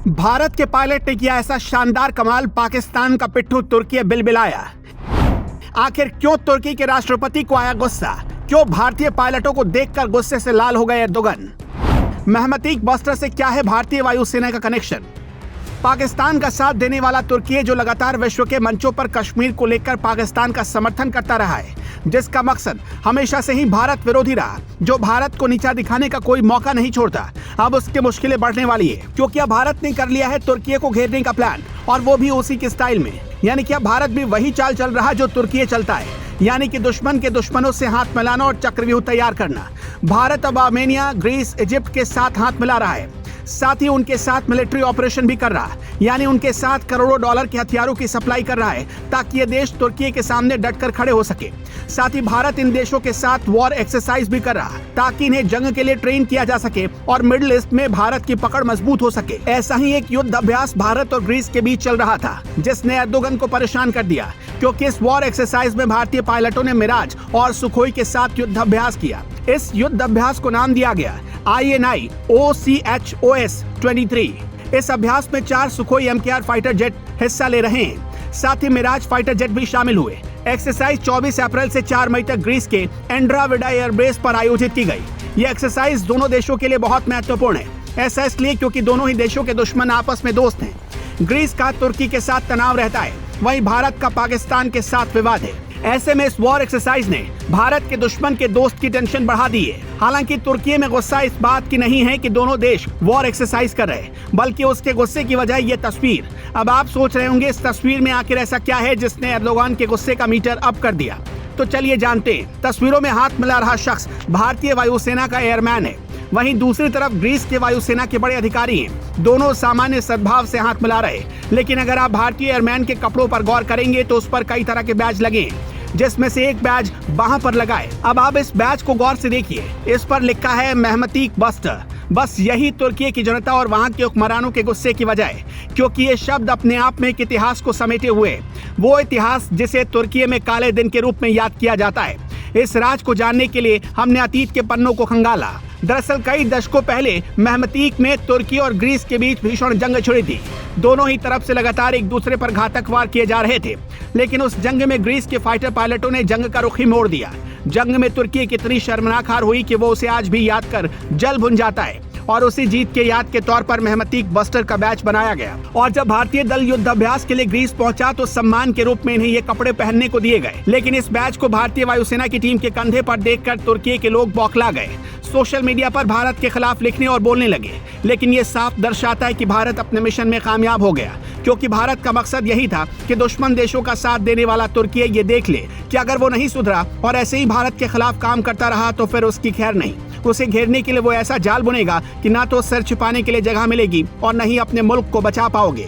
भारत के पायलट ने किया ऐसा शानदार कमाल, पाकिस्तान का पिट्ठू तुर्की बिलबिलाया। आखिर क्यों तुर्की के राष्ट्रपति को आया गुस्सा? क्यों भारतीय पायलटों को देखकर गुस्से से लाल हो गए एर्दोगन? मेहमतीक बस्टर से क्या है भारतीय वायुसेना का कनेक्शन? पाकिस्तान का साथ देने वाला तुर्की जो लगातार विश्व के मंचों पर कश्मीर को लेकर पाकिस्तान का समर्थन करता रहा है, जिसका मकसद हमेशा से ही भारत विरोधी रहा, जो भारत को नीचा दिखाने का कोई मौका नहीं छोड़ता, अब उसकी मुश्किलें बढ़ने वाली है, क्योंकि अब भारत ने कर लिया है तुर्की को घेरने का प्लान, और वो भी उसी के स्टाइल में। यानी कि अब भारत भी वही चाल चल रहा जो तुर्की चलता है, यानी कि दुश्मन के दुश्मनों से हाथ मिलाना और चक्रव्यूह तैयार करना। भारत अब आर्मेनिया, ग्रीस, इजिप्ट के साथ हाथ मिला रहा है, साथ ही उनके साथ मिलिट्री ऑपरेशन भी कर रहा है, यानी उनके साथ करोड़ों डॉलर के हथियारों की सप्लाई कर रहा है, ताकि ये देश तुर्की के सामने डटकर खड़े हो सके। साथ ही भारत इन देशों के साथ वॉर एक्सरसाइज भी कर रहा है, ताकि इन्हें जंग के लिए ट्रेन किया जा सके और मिडिल ईस्ट में भारत की पकड़ मजबूत हो सके। ऐसा ही एक युद्ध अभ्यास भारत और ग्रीस के बीच चल रहा था, जिसने एर्दोगन को परेशान कर दिया, क्योंकि इस वॉर एक्सरसाइज में भारतीय पायलटों ने मिराज और सुखोई के साथ युद्ध अभ्यास किया। इस युद्ध अभ्यास को नाम दिया गया INI OCHOS 23। इस अभ्यास में 4 सुखोई MKR फाइटर जेट हिस्सा ले रहे हैं, साथ ही मिराज फाइटर जेट भी शामिल हुए। एक्सरसाइज 24 अप्रैल से 4 मई तक ग्रीस के एंड्राविडा एयरबेस पर आयोजित की गई। ये एक्सरसाइज दोनों देशों के लिए बहुत महत्वपूर्ण है। ऐसा इसलिए क्योंकि दोनों ही देशों के दुश्मन आपस में दोस्त हैं। ग्रीस का तुर्की के साथ तनाव रहता है, वहीं भारत का पाकिस्तान के साथ विवाद है। ऐसे में इस वॉर एक्सरसाइज ने भारत के दुश्मन के दोस्त की टेंशन बढ़ा दी है। हालांकि तुर्की में गुस्सा इस बात की नहीं है कि दोनों देश वॉर एक्सरसाइज कर रहे, बल्कि उसके गुस्से की वजह ये तस्वीर। अब आप सोच रहे होंगे इस तस्वीर में आखिर ऐसा क्या है जिसने एर्दोगन के गुस्से का मीटर अप कर दिया। तो चलिए जानते हैं। तस्वीरों में हाथ मिला रहा शख्स भारतीय वायुसेना का एयरमैन है, वहीं दूसरी तरफ ग्रीस के वायुसेना के बड़े अधिकारी हैं। दोनों सामान्य सद्भाव से हाथ मिला रहे, लेकिन अगर आप भारतीय एयरमैन के कपड़ों पर गौर करेंगे तो उस पर कई तरह के बैज लगे, जिसमें से एक बैज बाह पर लगा है। अब आप इस बैज को गौर से देखिए, इस पर लिखा है मेहमतीक बस्टर। बस यही तुर्की की जनता और वहां के हुक्मरानों के गुस्से की वजह है, क्योंकि ये शब्द अपने आप में एक इतिहास को समेटे हुए है, वो इतिहास जिसे तुर्की में काले दिन के रूप में याद किया जाता है। इस राज को जानने के लिए हमने अतीत के पन्नों को खंगाला। दरअसल कई दशकों पहले मेहमतीक में तुर्की और ग्रीस के बीच भीषण जंग छिड़ी थी। दोनों ही तरफ से लगातार एक दूसरे पर घातक वार किए जा रहे थे, लेकिन उस जंग में ग्रीस के फाइटर पायलटों ने जंग का रुख ही मोड़ दिया। जंग में तुर्की कितनी शर्मनाक हार हुई कि वो उसे आज भी याद कर जल भुन जाता है, और उसी जीत के याद के तौर पर मेहमतीक बस्टर का बैच बनाया गया। और जब भारतीय दल युद्ध अभ्यास के लिए ग्रीस पहुंचा तो सम्मान के रूप में इन्हें ये कपड़े पहनने को दिए गए, लेकिन इस बैच को भारतीय वायुसेना की टीम के कंधे पर देखकर तुर्की के लोग बौखला गए। सोशल मीडिया पर भारत के खिलाफ लिखने और बोलने लगे, लेकिन ये साफ दर्शाता है कि भारत अपने मिशन में कामयाब हो गया, क्योंकि भारत का मकसद यही था कि दुश्मन देशों का साथ देने वाला तुर्की ये देख ले कि अगर वो नहीं सुधरा और ऐसे ही भारत के खिलाफ काम करता रहा तो फिर उसकी खैर नहीं। उसे घेरने के लिए वो ऐसा जाल बुनेगा कि ना तो सिर छिपाने के लिए जगह मिलेगी और न ही अपने मुल्क को बचा पाओगे।